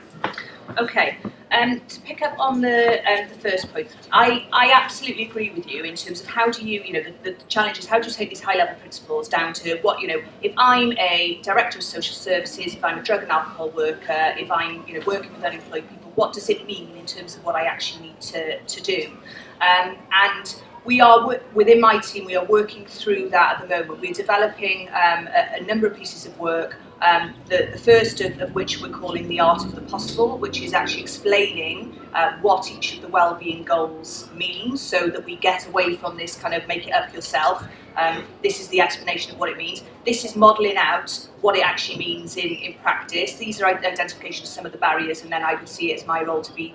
Okay, to pick up on the first point, I absolutely agree with you in terms of how do you, the challenge is how do you take these high-level principles down to what, if I'm a director of social services, if I'm a drug and alcohol worker, if I'm, working with unemployed people, what does it mean in terms of what I actually need to do? And we are, within my team, we are working through that at the moment. We're developing a number of pieces of work, the first of which we're calling the art of the possible, which is actually explaining what each of the wellbeing goals means, so that we get away from this kind of make it up yourself. This is the explanation of what it means. This is modelling out what it actually means in practice. These are identifications of some of the barriers, and then I would see it as my role to be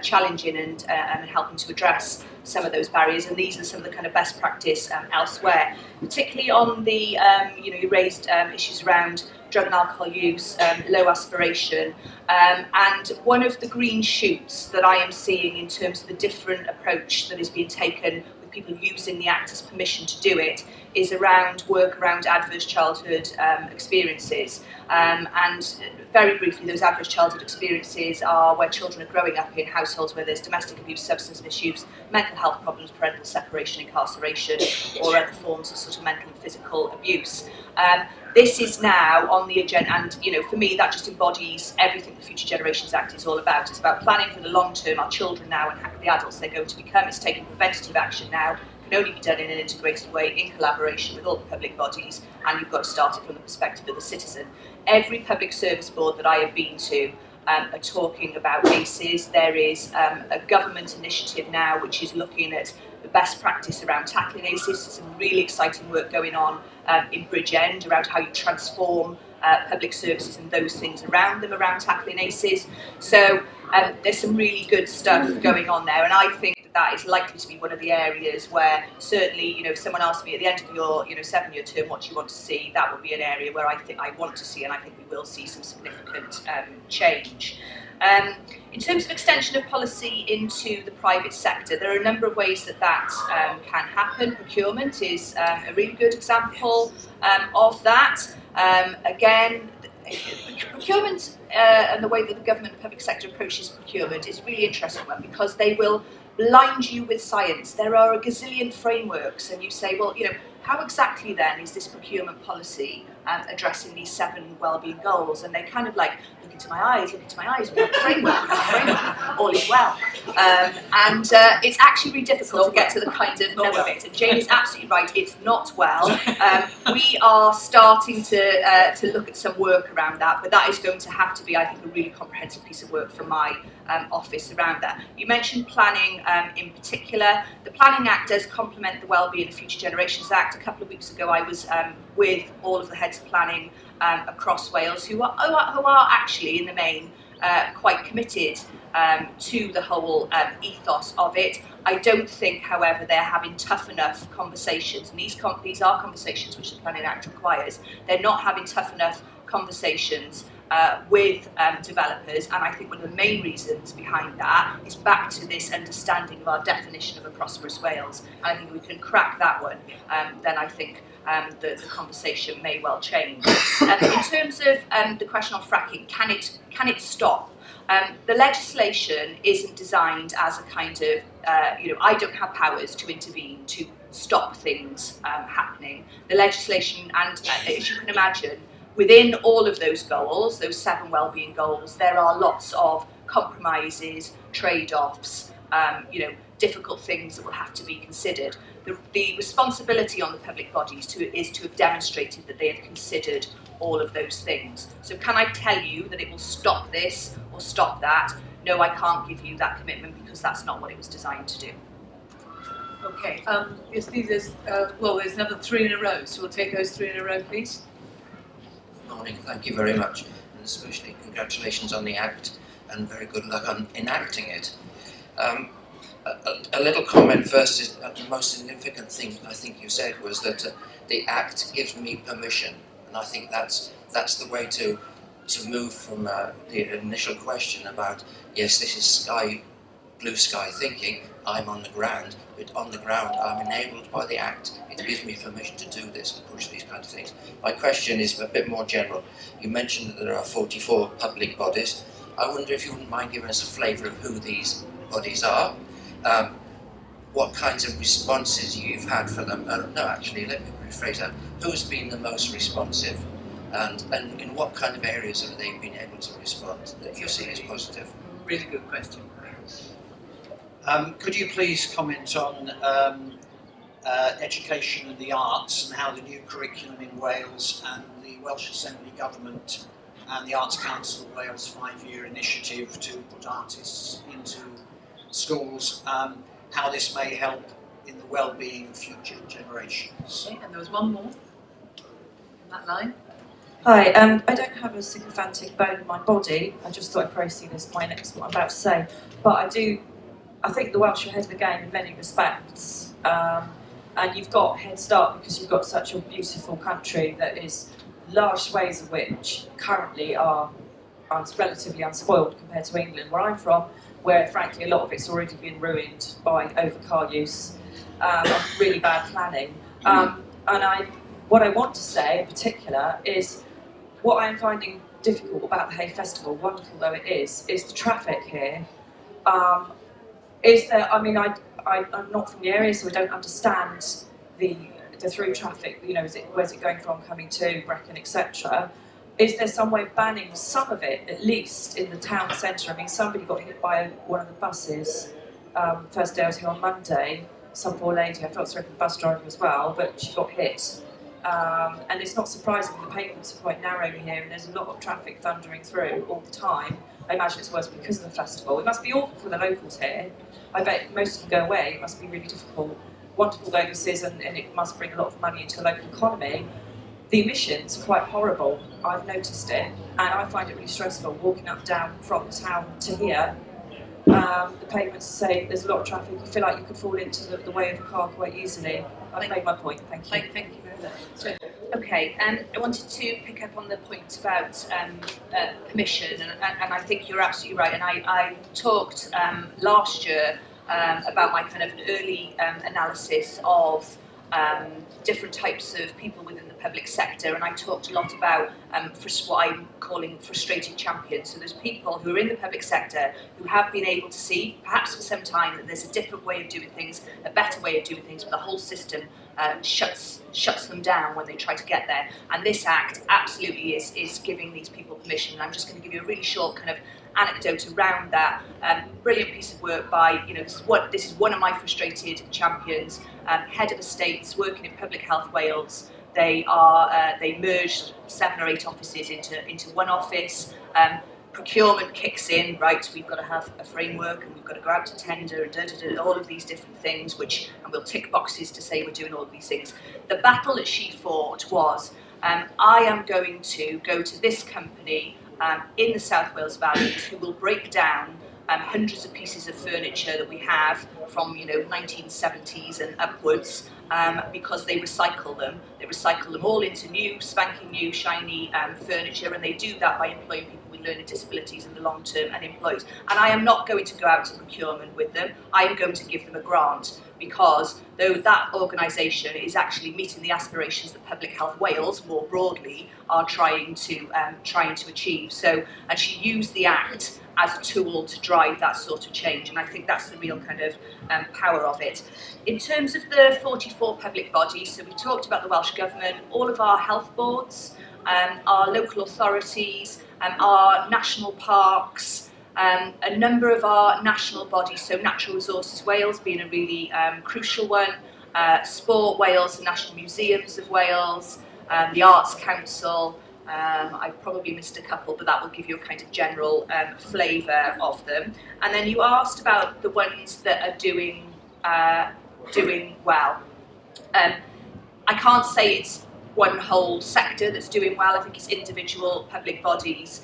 challenging and helping to address some of those barriers. And these are some of the kind of best practice elsewhere, particularly on the, you raised issues around drug and alcohol use, low aspiration, and one of the green shoots that I am seeing in terms of the different approach that is being taken with people using the Act as permission to do it is around work around adverse childhood experiences. And very briefly, those adverse childhood experiences are where children are growing up in households where there's domestic abuse, substance misuse, mental health problems, parental separation, incarceration, or other forms of sort of mental and physical abuse. This is now on the agenda, and for me that just embodies everything the Future Generations Act is all about. It's about planning for the long term, our children now and the adults they're going to become. It's taking preventative action now, can only be done in an integrated way in collaboration with all the public bodies, and you've got to start it from the perspective of the citizen. Every public service board that I have been to are talking about ACEs. There is a government initiative now which is looking at the best practice around tackling ACEs. There's some really exciting work going on in Bridgend around how you transform public services and those things around them, around tackling ACEs. So there's some really good stuff going on there, and I think that is likely to be one of the areas where certainly, if someone asked me at the end of your 7-year term what you want to see, that would be an area where I think I want to see, and I think we will see some significant change. In terms of extension of policy into the private sector, there are a number of ways that can happen. Procurement is a really good example of that. Again, procurement and the way that the government and public sector approaches procurement is a really interesting one, because they will blind you with science. There are a gazillion frameworks, and you say, well, how exactly then is this procurement policy addressing these 7 wellbeing goals? And they kind of like, look into my eyes, we have a framework, all is well. And it's actually really difficult to get to the kind of nub of it. And Jane is absolutely right, it's not well. We are starting to look at some work around that, but that is going to have to be, I think, a really comprehensive piece of work from my office around that. You mentioned planning in particular. The Planning Act does complement the Wellbeing and Future Generations Act. A couple of weeks ago I was with all of the heads of planning across Wales who are actually in the main quite committed to the whole ethos of it. I don't think, however, they're having tough enough conversations, and these are conversations which the Planning Act requires. They're not having tough enough conversations with developers, and I think one of the main reasons behind that is back to this understanding of our definition of a prosperous Wales. And I think if we can crack that one, then I think the conversation may well change. In terms of the question on fracking, can it stop? The legislation isn't designed as a kind of, I don't have powers to intervene to stop things happening. The legislation, and as you can imagine, within all of those goals, those 7 wellbeing goals, there are lots of compromises, trade-offs, difficult things that will have to be considered. The responsibility on the public bodies is to have demonstrated that they have considered all of those things. So can I tell you that it will stop this or stop that? No, I can't give you that commitment, because that's not what it was designed to do. Okay, yes, there's another 3 in a row, so we'll take those 3 in a row, please. Good morning, thank you very much, and especially congratulations on the Act, and very good luck on enacting it. A little comment first is the most significant thing I think you said was that the Act gives me permission, and I think that's the way to move from the initial question about, yes, this is blue sky thinking, I'm on the ground, but on the ground I'm enabled by the Act. It gives me permission to do this and push these kinds of things. My question is a bit more general. You mentioned that there are 44 public bodies. I wonder if you wouldn't mind giving us a flavour of who these bodies are, what kinds of responses you've had for them. No, actually, let me rephrase that. Who's been the most responsive, and in what kind of areas have they been able to respond that you see as positive? Really good question. Could you please comment on education and the arts, and how the new curriculum in Wales and the Welsh Assembly Government and the Arts Council of Wales 5-year initiative to put artists into schools, how this may help in the well-being of future generations? Okay, and there was one more in that line. Hi, I don't have a sycophantic bone in my body. I just thought I'd probably see this my next what I'm about to say. But I think the Welsh are ahead of the game in many respects. And you've got a head start because you've got such a beautiful country that is large swathes of which currently are relatively unspoiled compared to England, where I'm from, where frankly a lot of it's already been ruined by overcar use and really bad planning. What I want to say in particular is what I'm finding difficult about the Hay Festival, wonderful though it is the traffic here. Is there? I mean, I'm not from the area, so I don't understand the through traffic. You know, where's it going from, coming to Brecon, etc. Is there some way of banning some of it, at least in the town centre? I mean, somebody got hit by one of the buses. First day I was here on Monday. Some poor lady. I felt sorry for the bus driver as well, but she got hit. And it's not surprising, the pavements are quite narrow here and there's a lot of traffic thundering through all the time. I imagine it's worse because of the festival. It must be awful for the locals here. I bet most of them go away. It must be really difficult. Wonderful though this is, and it must bring a lot of money into the local economy. The emissions are quite horrible. I've noticed it, and I find it really stressful walking up and down from the town to here. The pavements say there's a lot of traffic. You feel like you could fall into the way of a car quite easily. I've made my point. Thank you. Thank you very much. Okay, I wanted to pick up on the point about permission, and I think you're absolutely right. And I talked last year about my kind of early analysis of different types of people within the public sector, and I talked a lot about what I'm calling frustrated champions. So there's people who are in the public sector who have been able to see, perhaps for some time, that there's a different way of doing things, a better way of doing things, but the whole system shuts them down when they try to get there. And this Act absolutely is giving these people permission. And I'm just going to give you a really short kind of anecdote around that. Brilliant piece of work by, this is one of my frustrated champions, head of estates working in Public Health Wales. They merged 7 or 8 offices into one office. Procurement kicks in, right? We've got to have a framework and we've got to go out to tender and all of these different things, and we'll tick boxes to say we're doing all of these things. The battle that she fought was, I am going to go to this company in the South Wales Valleys who will break down hundreds of pieces of furniture that we have from 1970s and upwards, because they recycle them. They recycle them all into new, spanking new, shiny furniture, and they do that by employing people with learning disabilities in the long term unemployed. And I am not going to go out to procurement with them. I am going to give them a grant, because though that organisation is actually meeting the aspirations that Public Health Wales more broadly are trying to achieve. So, and she used the Act as a tool to drive that sort of change, and I think that's the real kind of power of it. In terms of the 44 public bodies, so we talked about the Welsh Government, all of our health boards, our local authorities, our national parks, a number of our national bodies, so Natural Resources Wales being a really crucial one, Sport Wales, the National Museums of Wales, the Arts Council. I've probably missed a couple, but that will give you a kind of general flavour of them. And then you asked about the ones that are doing well. I can't say it's one whole sector that's doing well. I think it's individual public bodies.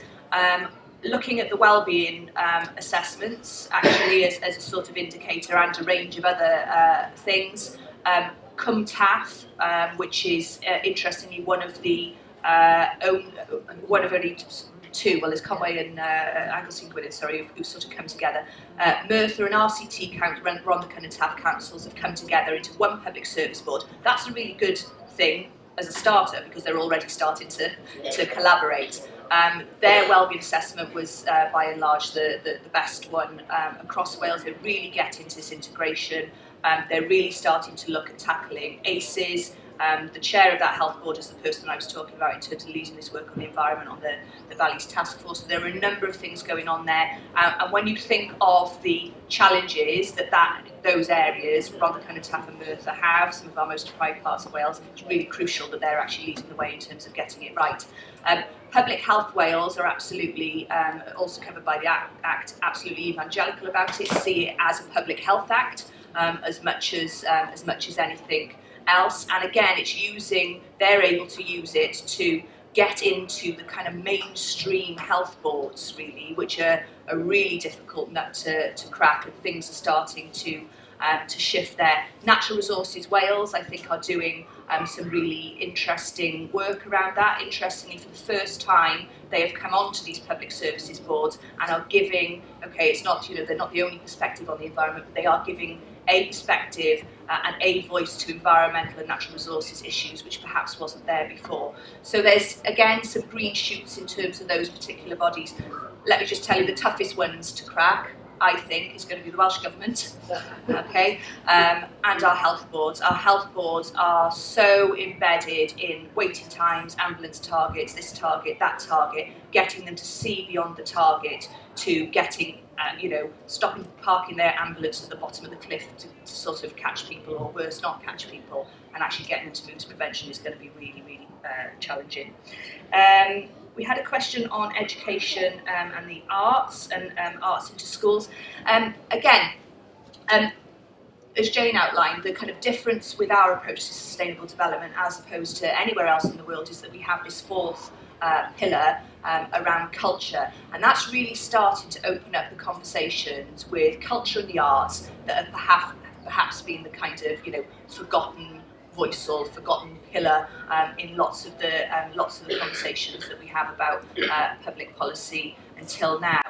Looking at the wellbeing assessments, actually, as a sort of indicator, and a range of other things. CumTAF, which is interestingly one of only 2, well, there's Conway and Anglesey Gwynedd, sorry, who've sort of come together. Merthyr and RCT Rhondda and TAF councils have come together into one public service board. That's a really good thing as a starter, because they're already starting to collaborate. Their wellbeing assessment was by and large the best one across Wales. They really get into this integration. They're really starting to look at tackling ACEs. The chair of that health board is the person I was talking about in terms of leading this work on the environment on the Valleys Task Force. So there are a number of things going on there. And when you think of the challenges that those areas, Rhondda and TAF and Merthyr have, some of our most deprived parts of Wales, it's really crucial that they're actually leading the way in terms of getting it right. Public Health Wales are absolutely also covered by the Act, absolutely evangelical about it, see it as a public health act as much as anything else. And again, they're able to use it to get into the kind of mainstream health boards, really, which are a really difficult nut to crack, and things are starting to to shift there. Natural Resources Wales, I think, are doing some really interesting work around that. Interestingly, for the first time, they have come onto these public services boards and are giving, okay, it's not, they're not the only perspective on the environment, but they are giving a perspective and a voice to environmental and natural resources issues, which perhaps wasn't there before. So there's, again, some green shoots in terms of those particular bodies. Let me just tell you, the toughest ones to crack, I think, is going to be the Welsh Government, okay, and our health boards. Our health boards are so embedded in waiting times, ambulance targets, this target, that target, getting them to see beyond the target to getting, stopping, parking their ambulance at the bottom of the cliff to sort of catch people, or worse, not catch people, and actually getting them to move to prevention is going to be really, really challenging. We had a question on education and the arts and arts into schools. Again, as Jane outlined, the kind of difference with our approach to sustainable development as opposed to anywhere else in the world is that we have this fourth pillar around culture, and that's really starting to open up the conversations with culture and the arts that have perhaps been the kind of forgotten voice or forgotten pillar in lots of the conversations that we have about public policy until now.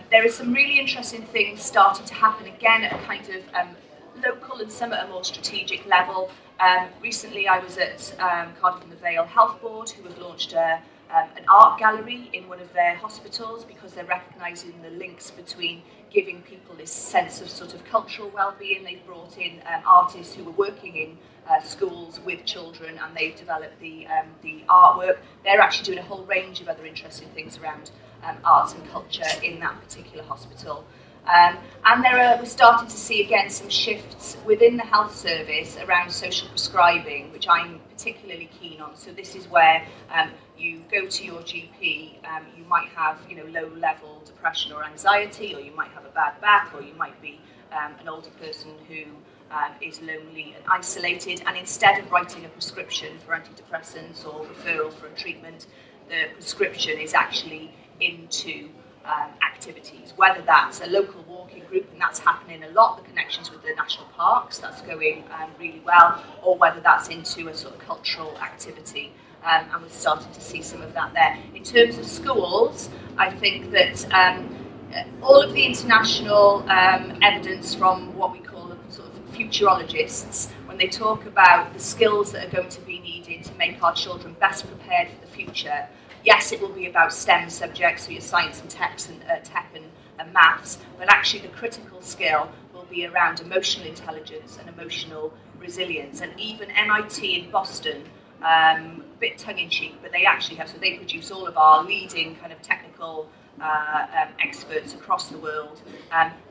There are some really interesting things starting to happen again at a kind of local and some at a more strategic level. Recently I was at Cardiff and the Vale Health Board, who have launched an art gallery in one of their hospitals because they're recognising the links between giving people this sense of sort of cultural well-being. They've brought in artists who were working in schools with children, and they've developed the artwork. They're actually doing a whole range of other interesting things around arts and culture in that particular hospital. And we're starting to see again some shifts within the health service around social prescribing, which I'm particularly keen on. So this is where you go to your GP, you might have low-level depression or anxiety, or you might have a bad back, or you might be an older person who is lonely and isolated, and instead of writing a prescription for antidepressants or referral for a treatment, the prescription is actually into activities, whether that's a local walking group, and that's happening a lot, the connections with the national parks, that's going really well, or whether that's into a sort of cultural activity, and we're starting to see some of that there. In terms of schools, I think that all of the international evidence from what we call sort of futurologists, when they talk about the skills that are going to be needed to make our children best prepared for the future, yes, it will be about STEM subjects, so your science and tech and maths, but actually the critical skill will be around emotional intelligence and emotional resilience. And even MIT in Boston, a bit tongue-in-cheek, but they actually have, so they produce all of our leading kind of technical experts across the world.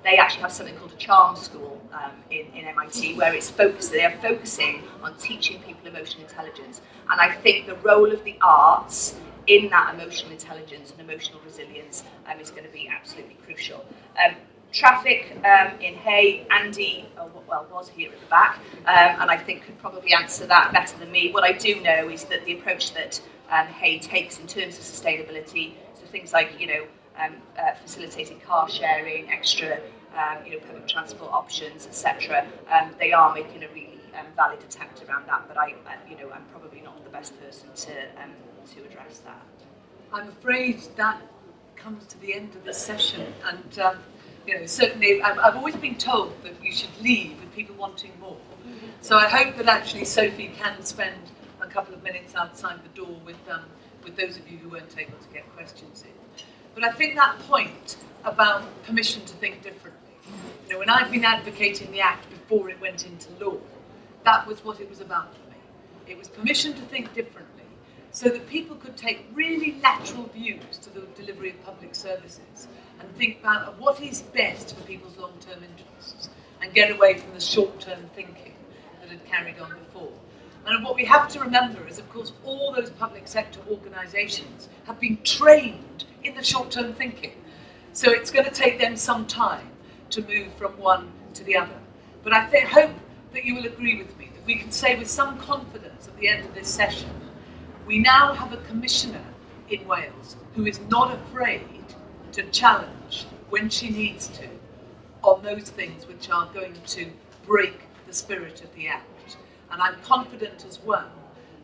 They actually have something called a charm school in MIT, where they are focusing on teaching people emotional intelligence. And I think the role of the arts in that emotional intelligence and emotional resilience is going to be absolutely crucial. Traffic in Hay, Andy, was here at the back, and I think could probably answer that better than me. What I do know is that the approach that Hay takes in terms of sustainability, so things like facilitating car sharing, extra public transport options, etc. They are making a really valid attempt around that, but I'm probably not the best person to address that. I'm afraid that comes to the end of this session, and certainly I've always been told that you should leave with people wanting more. So I hope that actually Sophie can spend a couple of minutes outside the door with those of you who weren't able to get questions in. But I think that point about permission to think differently, when I've been advocating the Act before it went into law, that was what it was about for me. It was permission to think differently, so that people could take really lateral views to the delivery of public services and think about what is best for people's long-term interests and get away from the short-term thinking that had carried on before. And what we have to remember is, of course, all those public sector organisations have been trained in the short-term thinking. So it's going to take them some time to move from one to the other. But I hope that you will agree with me that we can say with some confidence at the end of this session, we now have a commissioner in Wales who is not afraid to challenge when she needs to on those things which are going to break the spirit of the Act. And I'm confident as well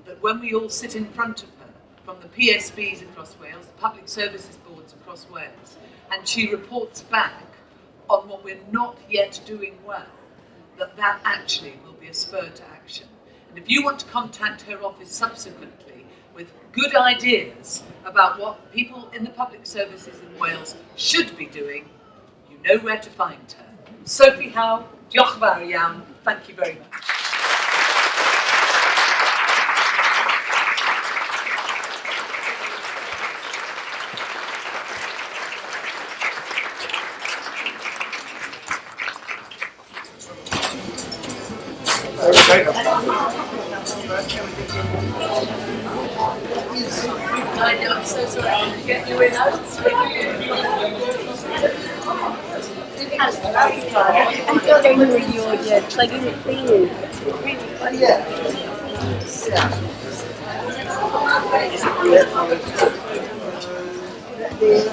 that when we all sit in front of her, from the PSBs across Wales, the Public Services Boards across Wales, and she reports back on what we're not yet doing well, that actually will be a spur to action. And if you want to contact her office subsequently with good ideas about what people in the public services in Wales should be doing, you know where to find her. Sophie Howe, diolch yn fawr iawn. Thank you very much. I know, I'm so sorry I couldn't get you in. I was I thought I knew you were just like in the thing. Yeah.